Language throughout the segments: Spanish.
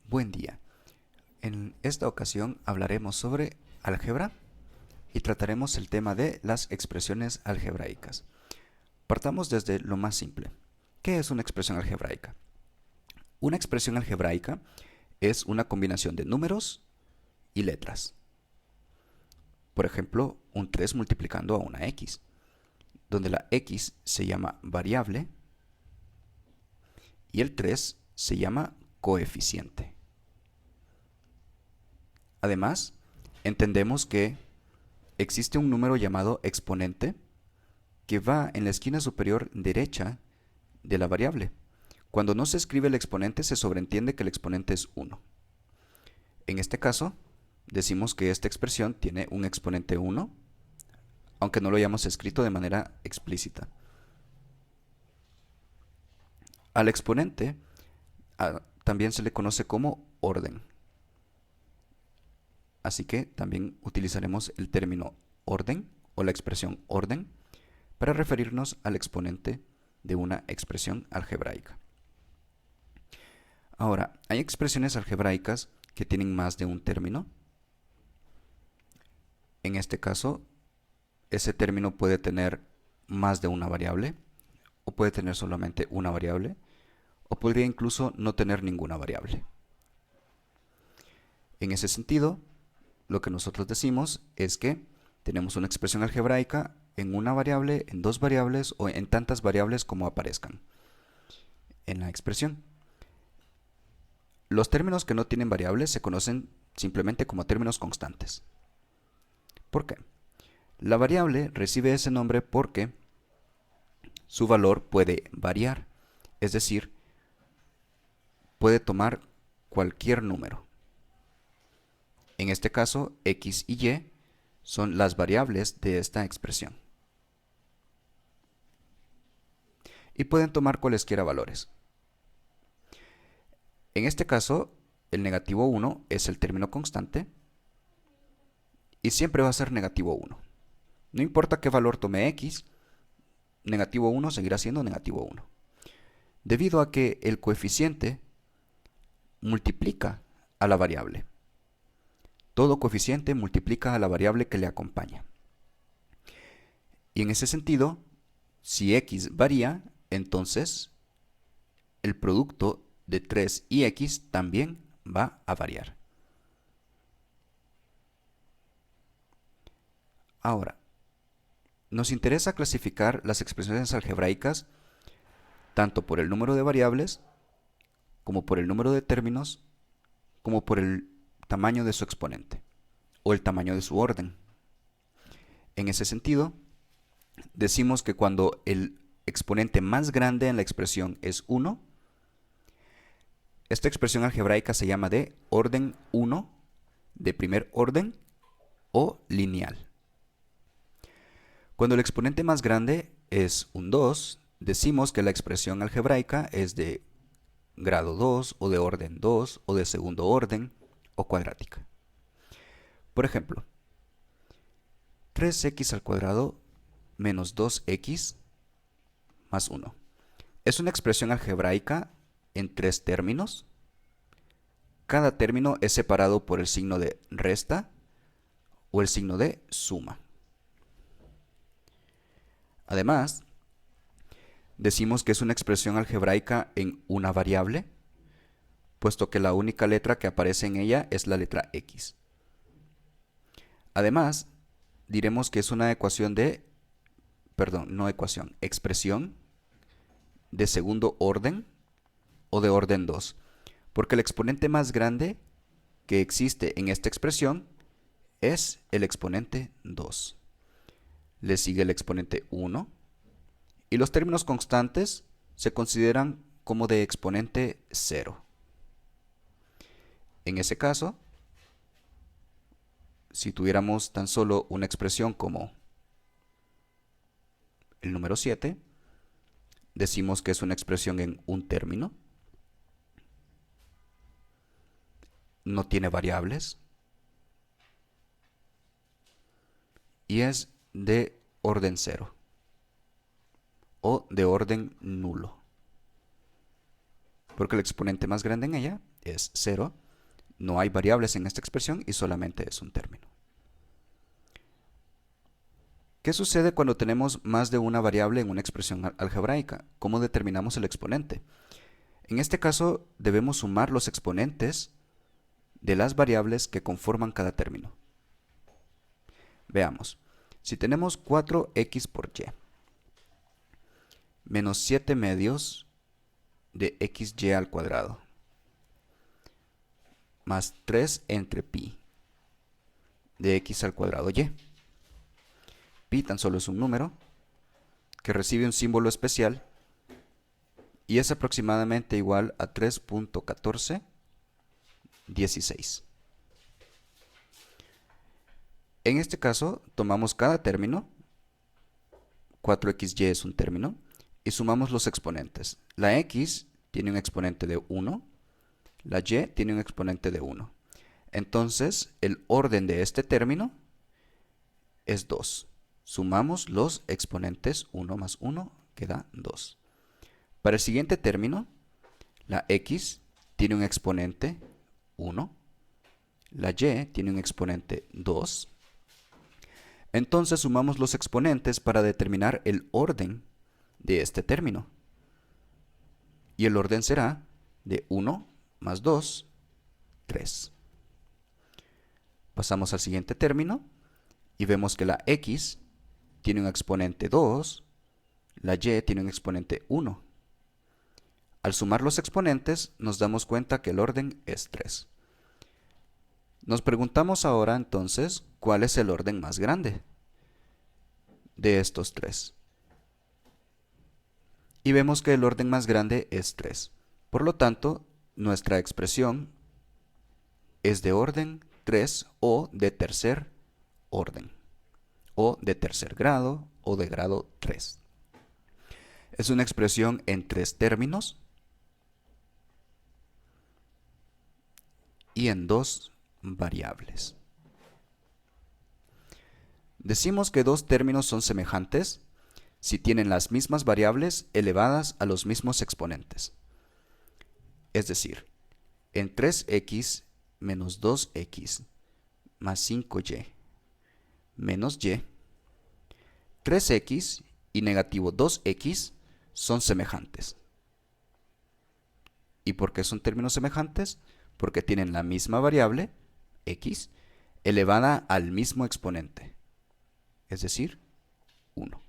Buen día. En esta ocasión hablaremos sobre álgebra y trataremos el tema de las expresiones algebraicas. Partamos desde lo más simple. ¿Qué es una expresión algebraica? Una expresión algebraica es una combinación de números y letras. Por ejemplo, un 3 multiplicando a una x, donde la x se llama variable y el 3 se llama coeficiente. Además, entendemos que existe un número llamado exponente que va en la esquina superior derecha de la variable. Cuando no se escribe el exponente, se sobreentiende que el exponente es 1. En este caso, decimos que esta expresión tiene un exponente 1, aunque no lo hayamos escrito de manera explícita. Al exponente también se le conoce como orden. Así que también utilizaremos el término orden o la expresión orden para referirnos al exponente de una expresión algebraica. Ahora, hay expresiones algebraicas que tienen más de un término. En este caso, ese término puede tener más de una variable, o puede tener solamente una variable, o podría incluso no tener ninguna variable. En ese sentido, lo que nosotros decimos es que tenemos una expresión algebraica en una variable, en dos variables o en tantas variables como aparezcan en la expresión. Los términos que no tienen variables se conocen simplemente como términos constantes. ¿Por qué? La variable recibe ese nombre porque su valor puede variar, es decir, puede tomar cualquier número. En este caso, x y y son las variables de esta expresión. Y pueden tomar cualesquiera valores. En este caso, el negativo 1 es el término constante y siempre va a ser negativo 1. No importa qué valor tome x, negativo 1 seguirá siendo negativo 1. Debido a que el coeficiente multiplica a la variable. Todo coeficiente multiplica a la variable que le acompaña. Y en ese sentido, si x varía, entonces el producto de 3 y x también va a variar. Ahora, nos interesa clasificar las expresiones algebraicas tanto por el número de variables, como por el número de términos, como por el tamaño de su exponente o el tamaño de su orden. En ese sentido, decimos que cuando el exponente más grande en la expresión es 1, esta expresión algebraica se llama de orden 1, de primer orden o lineal. Cuando el exponente más grande es un 2, decimos que la expresión algebraica es de grado 2 o de orden 2 o de segundo orden o cuadrática. Por ejemplo, 3x al cuadrado menos 2x más 1. Es una expresión algebraica en tres términos. Cada término es separado por el signo de resta o el signo de suma. Además, decimos que es una expresión algebraica en una variable, puesto que la única letra que aparece en ella es la letra x. Además, diremos que es una expresión de segundo orden o de orden 2, porque el exponente más grande que existe en esta expresión es el exponente 2. Le sigue el exponente 1 y los términos constantes se consideran como de exponente 0. En ese caso, si tuviéramos tan solo una expresión como el número 7, decimos que es una expresión en un término, no tiene variables y es de orden 0 o de orden nulo. porque el exponente más grande en ella es 0. No hay variables en esta expresión y solamente es un término. ¿Qué sucede cuando tenemos más de una variable en una expresión algebraica? ¿Cómo determinamos el exponente? En este caso debemos sumar los exponentes de las variables que conforman cada término. Veamos, si tenemos 4x por y menos 7 medios de xy al cuadrado más 3 entre pi de x al cuadrado y. Pi tan solo es un número que recibe un símbolo especial y es aproximadamente igual a 3.1416. En este caso, tomamos cada término, 4xy es un término, y sumamos los exponentes. La x tiene un exponente de 1, la y tiene un exponente de 1. Entonces, el orden de este término es 2. Sumamos los exponentes 1 más 1, que da 2. Para el siguiente término, la x tiene un exponente 1, la y tiene un exponente 2. Entonces sumamos los exponentes para determinar el orden de este término. Y el orden será de 1 más 2, 3. Pasamos al siguiente término y vemos que la x tiene un exponente 2, la y tiene un exponente 1. Al sumar los exponentes nos damos cuenta que el orden es 3. Nos preguntamos ahora entonces cuál es el orden más grande de estos 3. Y vemos que el orden más grande es 3. Por lo tanto, nuestra expresión es de orden 3 o de tercer orden, o de tercer grado, o de grado 3. Es una expresión en 3 términos y en 2 variables. Decimos que 2 términos son semejantes si tienen las mismas variables elevadas a los mismos exponentes. Es decir, en 3x menos 2x más 5y menos y, 3x y negativo 2x son semejantes. ¿Y por qué son términos semejantes? Porque tienen la misma variable, x, elevada al mismo exponente, es decir, 1.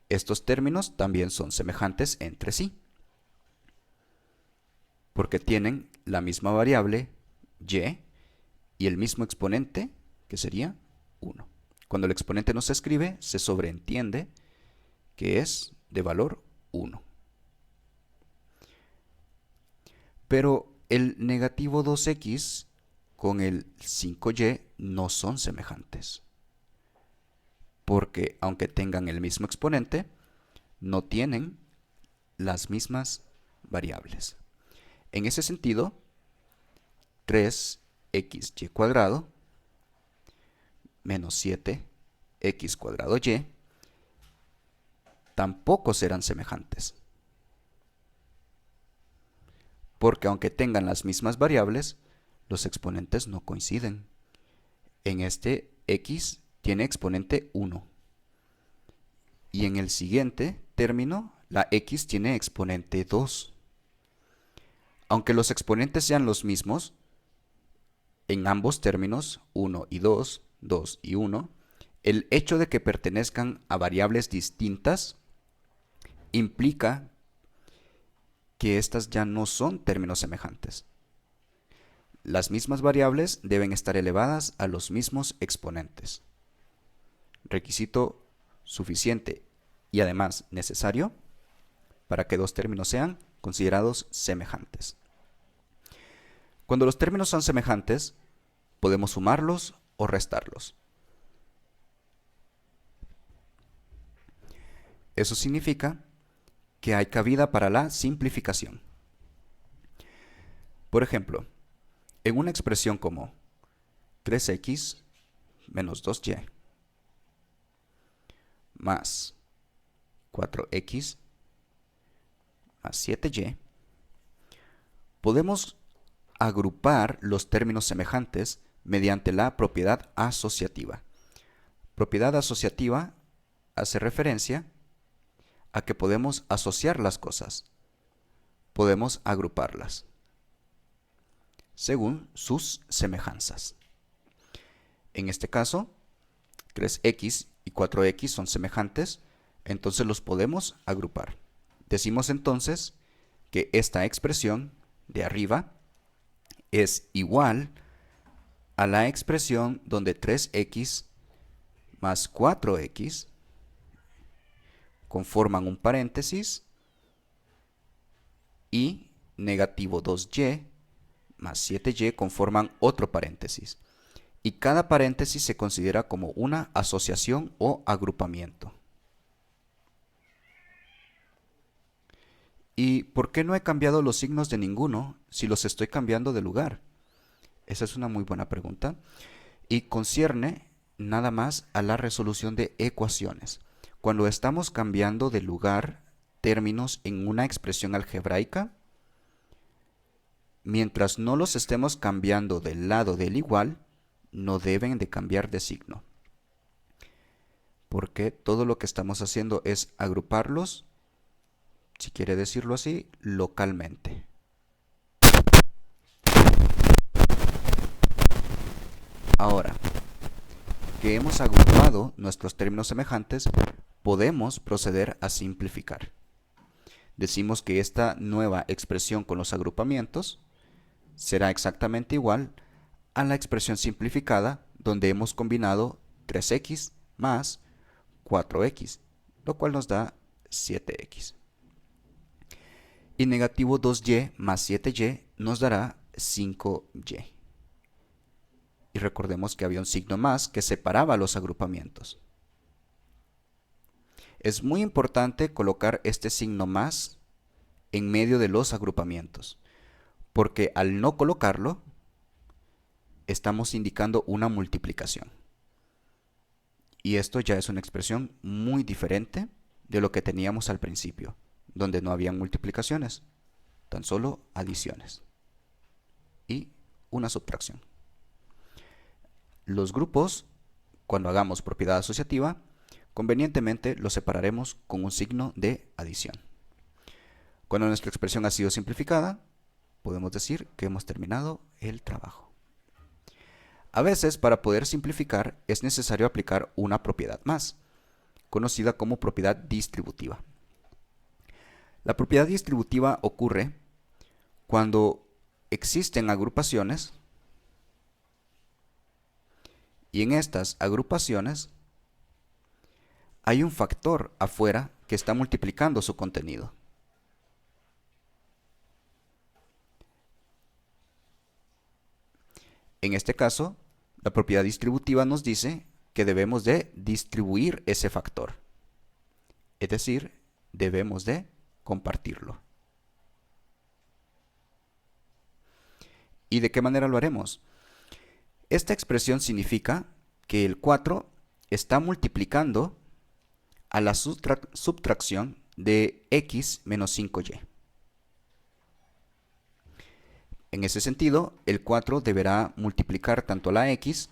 Estos términos también son semejantes entre sí, porque tienen la misma variable, y el mismo exponente, que sería 1. Cuando el exponente no se escribe, se sobreentiende que es de valor 1. Pero el negativo 2x con el 5y no son semejantes, porque aunque tengan el mismo exponente, no tienen las mismas variables. En ese sentido, 3xy cuadrado menos 7x cuadrado y tampoco serán semejantes, porque aunque tengan las mismas variables, los exponentes no coinciden. En este, x tiene exponente 1. Y en el siguiente término, la x tiene exponente 2. Aunque los exponentes sean los mismos, en ambos términos, 1 y 2, 2 y 1, el hecho de que pertenezcan a variables distintas implica que estas ya no son términos semejantes. Las mismas variables deben estar elevadas a los mismos exponentes. Requisito suficiente y además necesario para que dos términos sean considerados semejantes. Cuando los términos son semejantes, podemos sumarlos o restarlos. Eso significa que hay cabida para la simplificación. Por ejemplo, en una expresión como 3x menos 2y más 4x más 7y, Podemos agrupar los términos semejantes mediante la propiedad asociativa. Propiedad asociativa hace referencia a que podemos asociar las cosas, podemos agruparlas según sus semejanzas. En este caso, 3x y 4x son semejantes, entonces los podemos agrupar. Decimos entonces que esta expresión de arriba es igual a la expresión donde 3x más 4x conforman un paréntesis y negativo 2y más 7y conforman otro paréntesis. Y cada paréntesis se considera como una asociación o agrupamiento. ¿Y por qué no he cambiado los signos de ninguno si los estoy cambiando de lugar? Esa es una muy buena pregunta y concierne nada más a la resolución de ecuaciones. Cuando estamos cambiando de lugar términos en una expresión algebraica, mientras no los estemos cambiando del lado del igual, no deben de cambiar de signo. Porque todo lo que estamos haciendo es agruparlos, si quiere decirlo así, localmente. Ahora que hemos agrupado nuestros términos semejantes, podemos proceder a simplificar. Decimos que esta nueva expresión con los agrupamientos será exactamente igual a la expresión simplificada donde hemos combinado 3x más 4x, lo cual nos da 7x. Y negativo 2y más 7y nos dará 5y. Y recordemos que había un signo más que separaba los agrupamientos. Es muy importante colocar este signo más en medio de los agrupamientos, porque al no colocarlo, estamos indicando una multiplicación. Y esto ya es una expresión muy diferente de lo que teníamos al principio, donde no habían multiplicaciones, tan solo adiciones y una subtracción. Los grupos, cuando hagamos propiedad asociativa, convenientemente los separaremos con un signo de adición. Cuando nuestra expresión ha sido simplificada, podemos decir que hemos terminado el trabajo. A veces, para poder simplificar, es necesario aplicar una propiedad más, conocida como propiedad distributiva. La propiedad distributiva ocurre cuando existen agrupaciones y en estas agrupaciones hay un factor afuera que está multiplicando su contenido. En este caso, la propiedad distributiva nos dice que debemos de distribuir ese factor. Es decir, debemos de compartirlo. ¿Y de qué manera lo haremos? Esta expresión significa que el 4 está multiplicando a la subtracción de x menos 5y. En ese sentido, el 4 deberá multiplicar tanto a la x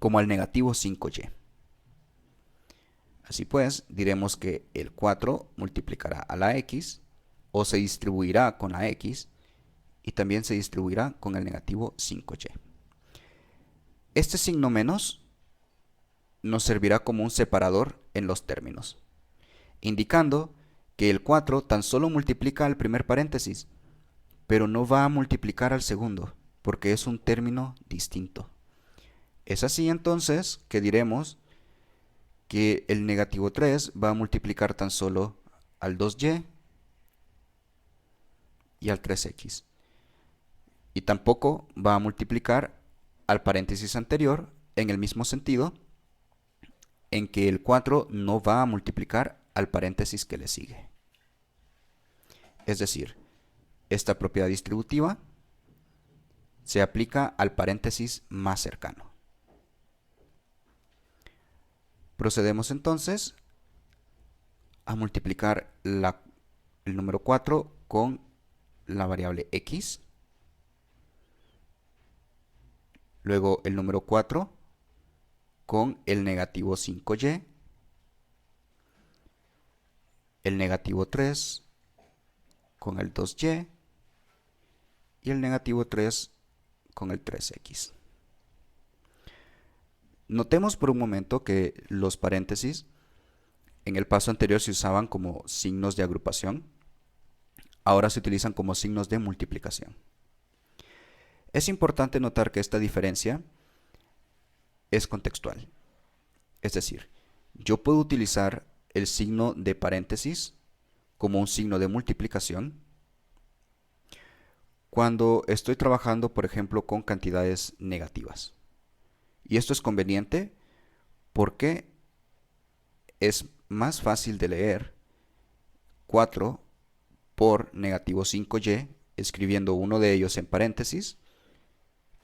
como al negativo 5y. Así pues, diremos que el 4 multiplicará a la x o se distribuirá con la x y también se distribuirá con el negativo 5y. Este signo menos nos servirá como un separador en los términos, indicando que el 4 tan solo multiplica al primer paréntesis, pero no va a multiplicar al segundo, porque es un término distinto. Es así entonces que diremos que el negativo 3 va a multiplicar tan solo al 2y y al 3x. Y tampoco va a multiplicar al paréntesis anterior en el mismo sentido en que el 4 no va a multiplicar al paréntesis que le sigue. Es decir, esta propiedad distributiva se aplica al paréntesis más cercano. Procedemos entonces a multiplicar el número 4 con la variable x luego el número 4 con el negativo 5y, el negativo 3 con el 2y y el negativo 3 con el 3x. Notemos por un momento que los paréntesis en el paso anterior se usaban como signos de agrupación, ahora se utilizan como signos de multiplicación. Es importante notar que esta diferencia es contextual. Es decir, yo puedo utilizar el signo de paréntesis como un signo de multiplicación cuando estoy trabajando, por ejemplo, con cantidades negativas. Y esto es conveniente porque es más fácil de leer 4 por negativo 5y, escribiendo uno de ellos en paréntesis,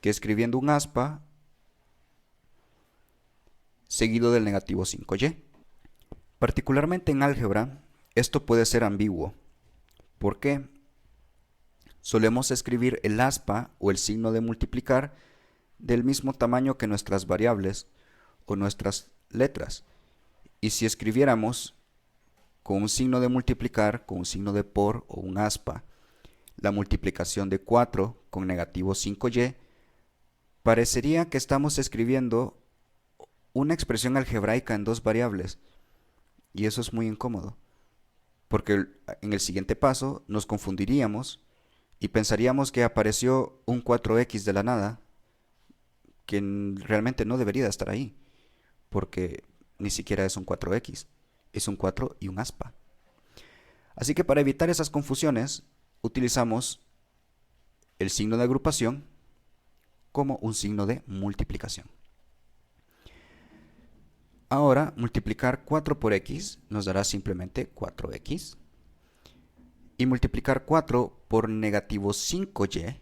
que escribiendo un aspa seguido del negativo 5y. Particularmente en álgebra, esto puede ser ambiguo. ¿Por qué? Solemos escribir el aspa o el signo de multiplicar del mismo tamaño que nuestras variables o nuestras letras. Y si escribiéramos con un signo de multiplicar, con un signo de por o un aspa, la multiplicación de 4 con negativo 5y, parecería que estamos escribiendo una expresión algebraica en dos variables. Y eso es muy incómodo, porque en el siguiente paso nos confundiríamos y pensaríamos que apareció un 4x de la nada, que realmente no debería estar ahí, porque ni siquiera es un 4x, es un 4 y un aspa. Así que para evitar esas confusiones, utilizamos el signo de agrupación como un signo de multiplicación. Ahora, multiplicar 4 por x nos dará simplemente 4x. Y multiplicar 4 por negativo 5y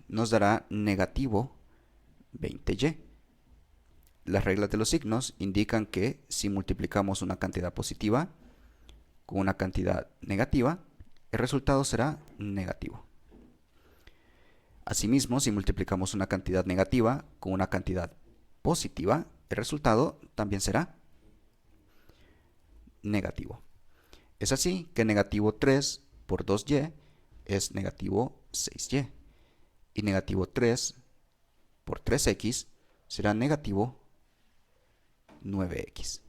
nos dará negativo 20y. Las reglas de los signos indican que si multiplicamos una cantidad positiva con una cantidad negativa, el resultado será negativo. Asimismo, si multiplicamos una cantidad negativa con una cantidad positiva, el resultado también será negativo. Es así que negativo 3 por 2y es negativo 6y. Y negativo 3 por 3x será negativo 9x.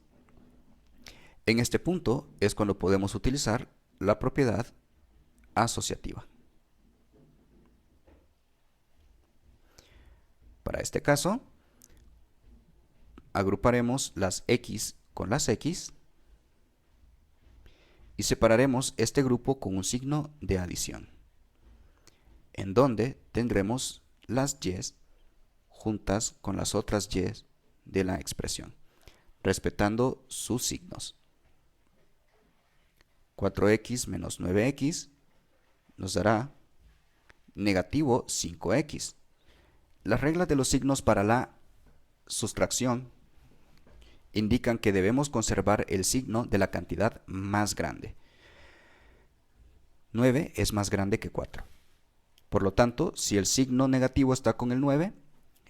En este punto es cuando podemos utilizar la propiedad asociativa. Para este caso, agruparemos las x con las x y separaremos este grupo con un signo de adición, en donde tendremos las y juntas con las otras y de la expresión, respetando sus signos. 4x menos 9x nos dará negativo 5x. Las reglas de los signos para la sustracción indican que debemos conservar el signo de la cantidad más grande. 9 es más grande que 4. Por lo tanto, si el signo negativo está con el 9,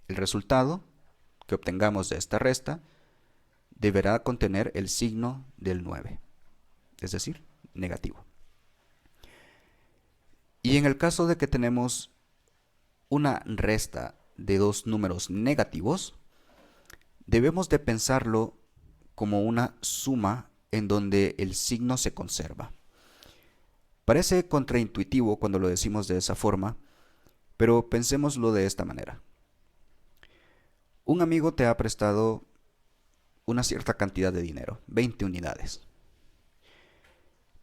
el resultado que obtengamos de esta resta deberá contener el signo del 9, es decir, negativo. Y en el caso de que tenemos una resta de dos números negativos, debemos de pensarlo como una suma en donde el signo se conserva. Parece contraintuitivo cuando lo decimos de esa forma, pero pensémoslo de esta manera. Un amigo te ha prestado una cierta cantidad de dinero, 20 unidades.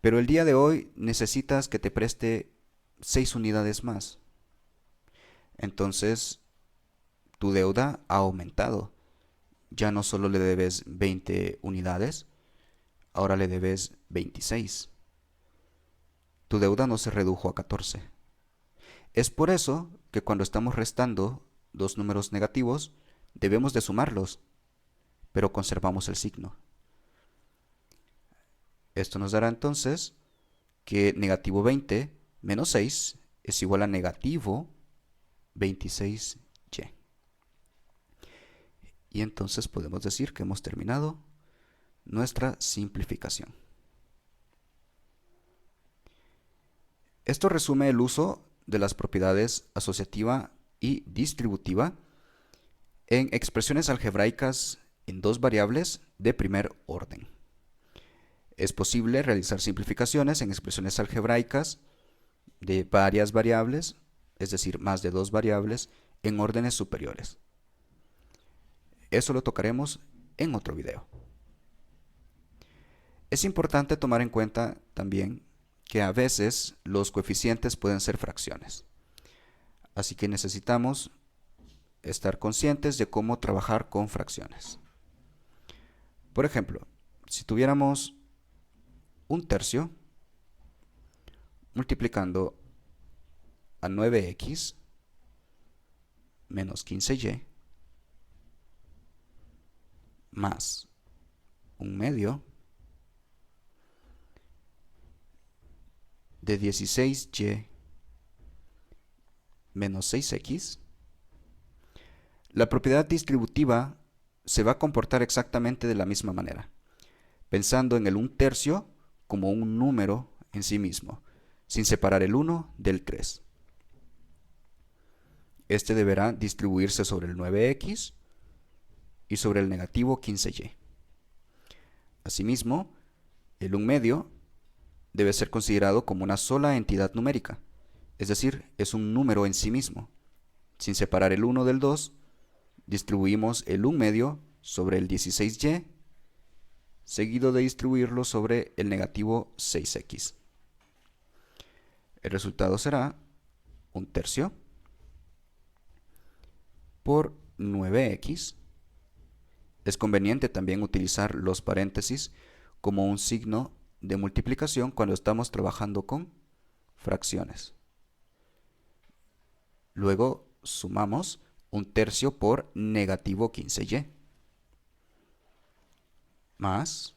Pero el día de hoy necesitas que te preste 6 unidades más. Entonces, tu deuda ha aumentado. Ya no solo le debes 20 unidades, ahora le debes 26. Tu deuda no se redujo a 14. Es por eso que cuando estamos restando dos números negativos, debemos de sumarlos, pero conservamos el signo. Esto nos dará entonces que negativo 20 menos 6 es igual a negativo 26y. Y entonces podemos decir que hemos terminado nuestra simplificación. Esto resume el uso de las propiedades asociativa y distributiva en expresiones algebraicas en dos variables de primer orden. Es posible realizar simplificaciones en expresiones algebraicas de varias variables, es decir, más de dos variables, en órdenes superiores. Eso lo tocaremos en otro video. Es importante tomar en cuenta también que a veces los coeficientes pueden ser fracciones. Así que necesitamos estar conscientes de cómo trabajar con fracciones. Por ejemplo, si tuviéramos un tercio multiplicando a 9x menos 15y más un medio de 16y menos 6x, la propiedad distributiva se va a comportar exactamente de la misma manera, pensando en el 1/3 como un número en sí mismo, sin separar el 1 del 3. Este deberá distribuirse sobre el 9x y sobre el negativo 15y. Asimismo, el 1/2 debe ser considerado como una sola entidad numérica, es decir, es un número en sí mismo. Sin separar el 1 del 2, distribuimos el 1/2 sobre el 16y, seguido de distribuirlo sobre el negativo 6x. El resultado será 1/3 por 9x. Es conveniente también utilizar los paréntesis como un signo de multiplicación cuando estamos trabajando con fracciones. Luego sumamos 1/3 por negativo 15y más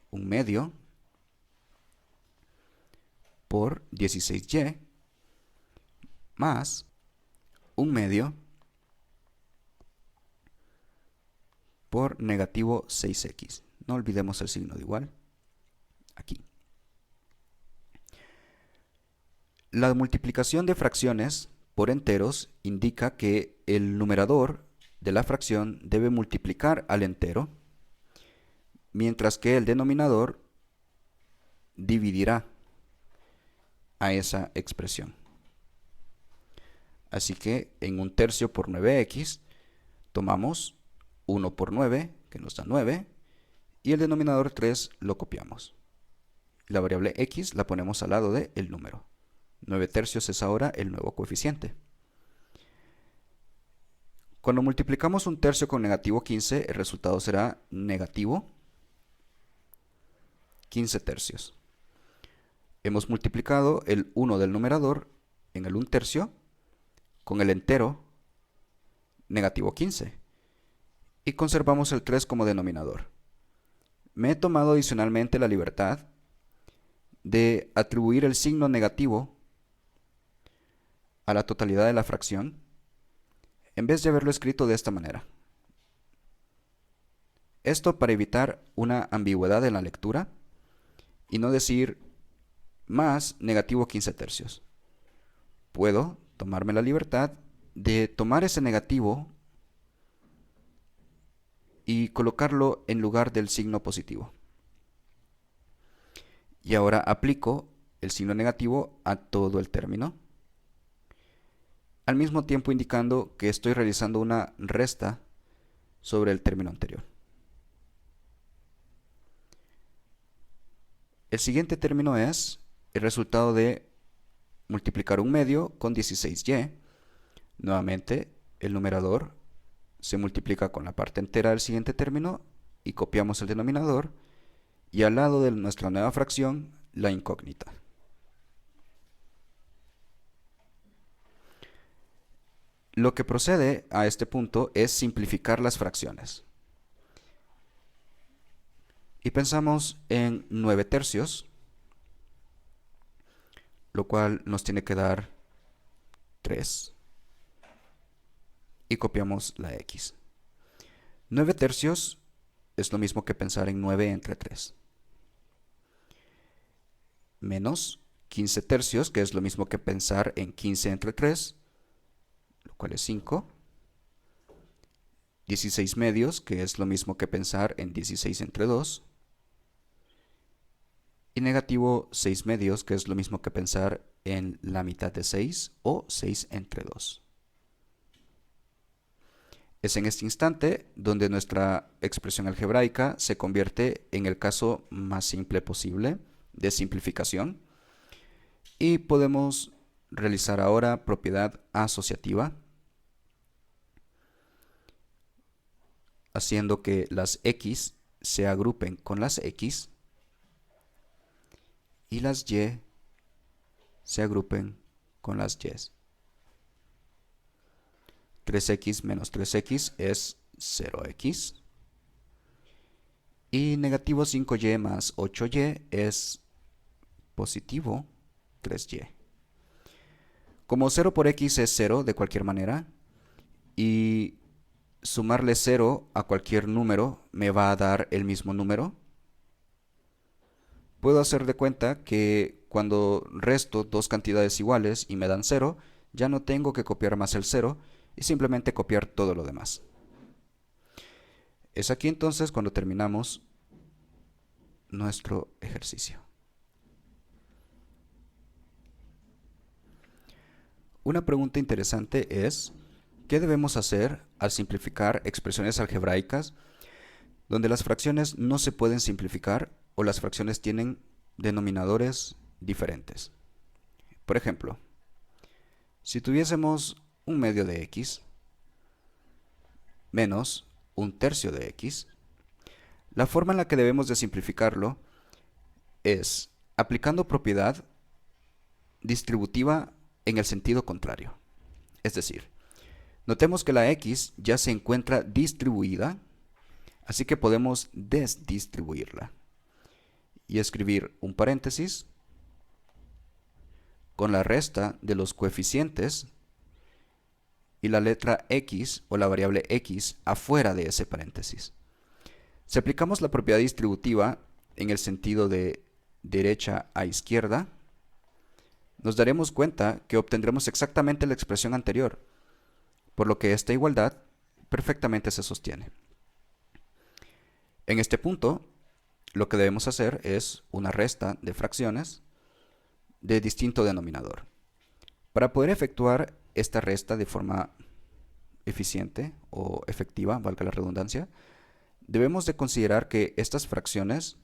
1/2 por 16y más 1/2 por negativo 6x. No olvidemos el signo de igual aquí. La multiplicación de fracciones por enteros indica que el numerador de la fracción debe multiplicar al entero, mientras que el denominador dividirá a esa expresión. Así que en 1/3 por 9x tomamos 1 por 9, que nos da 9, y el denominador 3 lo copiamos. La variable x la ponemos al lado del número. 9/3 es ahora el nuevo coeficiente. Cuando multiplicamos 1/3 con negativo 15, el resultado será negativo 15/3. Hemos multiplicado el 1 del numerador en el 1/3 con el entero negativo 15 y conservamos el 3 como denominador. Me he tomado adicionalmente la libertad de atribuir el signo negativo a la totalidad de la fracción en vez de haberlo escrito de esta manera. Esto para evitar una ambigüedad en la lectura y no decir más negativo 15/3. Puedo tomarme la libertad de tomar ese negativo y colocarlo en lugar del signo positivo. Y ahora aplico el signo negativo a todo el término, al mismo tiempo indicando que estoy realizando una resta sobre el término anterior. El siguiente término es el resultado de multiplicar 1/2 con 16y. Nuevamente, el numerador se multiplica con la parte entera del siguiente término y copiamos el denominador y al lado de nuestra nueva fracción la incógnita. Lo que procede a este punto es simplificar las fracciones. Y pensamos en 9/3, lo cual nos tiene que dar 3. Y copiamos la x. 9 tercios es lo mismo que pensar en 9 entre 3. Menos 15 tercios, que es lo mismo que pensar en 15 entre 3, lo cual es 5. 16 medios, que es lo mismo que pensar en 16 entre 2. Y negativo 6 medios, que es lo mismo que pensar en la mitad de 6 o 6 entre 2. Es en este instante donde nuestra expresión algebraica se convierte en el caso más simple posible de simplificación y podemos realizar ahora propiedad asociativa, haciendo que las x se agrupen con las x y las y se agrupen con las y. 3x menos 3x es 0x. Y negativo 5y más 8y es positivo 3y. Como 0 por x es 0 de cualquier manera, y sumarle 0 a cualquier número me va a dar el mismo número, puedo hacer de cuenta que cuando resto dos cantidades iguales y me dan 0, ya no tengo que copiar más el 0 y simplemente copiar todo lo demás. Es aquí entonces cuando terminamos nuestro ejercicio. Una pregunta interesante es, ¿qué debemos hacer al simplificar expresiones algebraicas donde las fracciones no se pueden simplificar o las fracciones tienen denominadores diferentes? Por ejemplo, si tuviésemos un medio de x menos un tercio de x, la forma en la que debemos de simplificarlo es aplicando propiedad distributiva en el sentido contrario. Es decir, notemos que la x ya se encuentra distribuida, así que podemos desdistribuirla y escribir un paréntesis con la resta de los coeficientes y la letra x o la variable x afuera de ese paréntesis. Si aplicamos la propiedad distributiva en el sentido de derecha a izquierda, nos daremos cuenta que obtendremos exactamente la expresión anterior, por lo que esta igualdad perfectamente se sostiene. En este punto, lo que debemos hacer es una resta de fracciones de distinto denominador. Para poder efectuar esta resta de forma eficiente o efectiva, valga la redundancia, debemos de considerar que estas fracciones,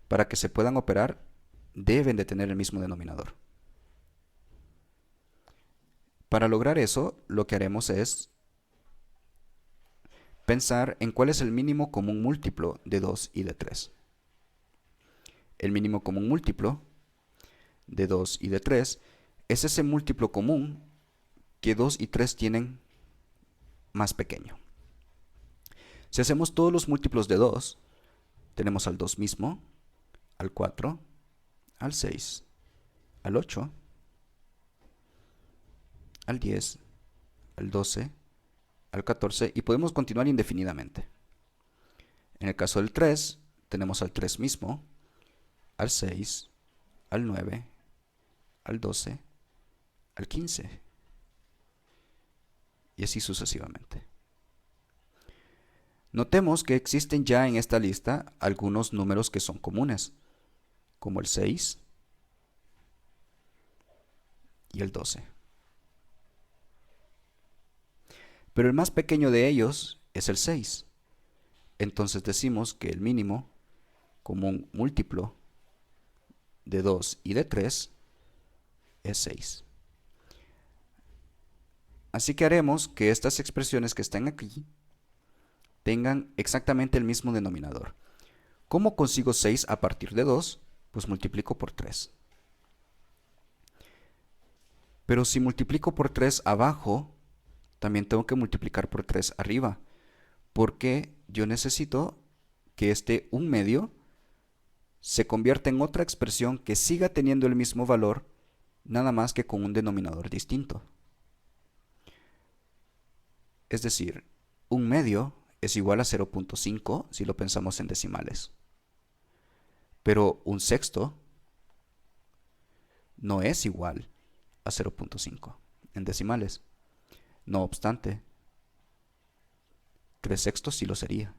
para que se puedan operar, deben de tener el mismo denominador. Para lograr eso, lo que haremos es pensar en cuál es el mínimo común múltiplo de 2 y de 3. El mínimo común múltiplo de 2 y de 3 es ese múltiplo común que 2 y 3 tienen más pequeño. Si hacemos todos los múltiplos de 2, tenemos al 2 mismo, al 4, al 6, al 8, al 10, al 12, al 14 y podemos continuar indefinidamente. En el caso del 3, tenemos al 3 mismo, al 6, al 9, al 12, al 15 y así sucesivamente. Notemos que existen ya en esta lista algunos números que son comunes, como el 6 y el 12. Pero el más pequeño de ellos es el 6. Entonces decimos que el mínimo común múltiplo de 2 y de 3 es 6. Así que haremos que estas expresiones que están aquí tengan exactamente el mismo denominador. ¿Cómo consigo 6 a partir de 2? Pues multiplico por 3. Pero si multiplico por 3 abajo, también tengo que multiplicar por 3 arriba, porque yo necesito que este 1/2 se convierta en otra expresión que siga teniendo el mismo valor, nada más que con un denominador distinto. Es decir, 1/2 es igual a 0.5 si lo pensamos en decimales. Pero un sexto no es igual a 0.5 en decimales. No obstante, 3 sextos sí lo sería.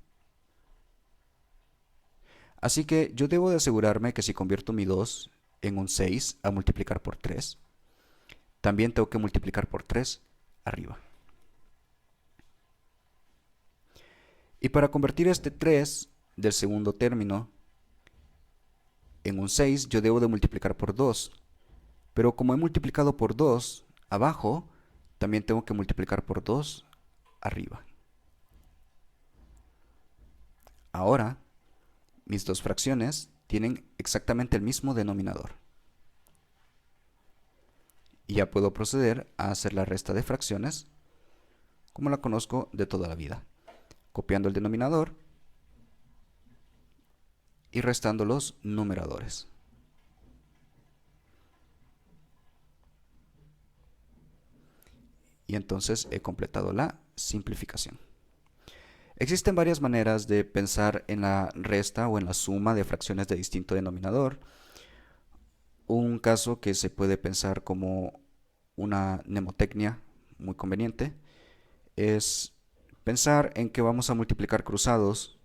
Así que yo debo de asegurarme que si convierto mi 2 en un 6 a multiplicar por 3, también tengo que multiplicar por 3 arriba. Y para convertir este 3 del segundo término en un 6, yo debo de multiplicar por 2. Pero como he multiplicado por 2 abajo, también tengo que multiplicar por 2 arriba. Ahora, mis dos fracciones tienen exactamente el mismo denominador. Y ya puedo proceder a hacer la resta de fracciones como la conozco de toda la vida, copiando el denominador y restando los numeradores. Y entonces he completado la simplificación. Existen varias maneras de pensar en la resta o en la suma de fracciones de distinto denominador. Un caso que se puede pensar como una mnemotecnia muy conveniente es pensar en que vamos a multiplicar cruzados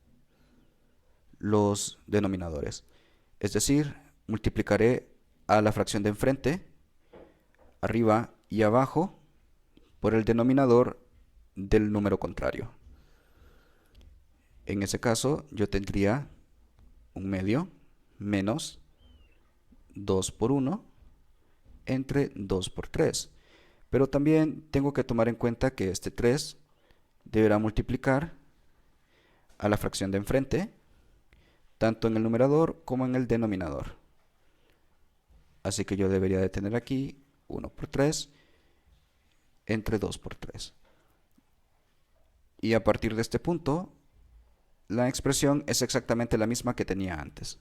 los denominadores. Es decir, multiplicaré a la fracción de enfrente, arriba y abajo, por el denominador del número contrario. En ese caso, yo tendría un medio menos 2 por 1 entre 2 por 3. Pero también tengo que tomar en cuenta que este 3 deberá multiplicar a la fracción de enfrente, tanto en el numerador como en el denominador. Así que yo debería de tener aquí 1 por 3 entre 2 por 3. Y a partir de este punto, la expresión es exactamente la misma que tenía antes.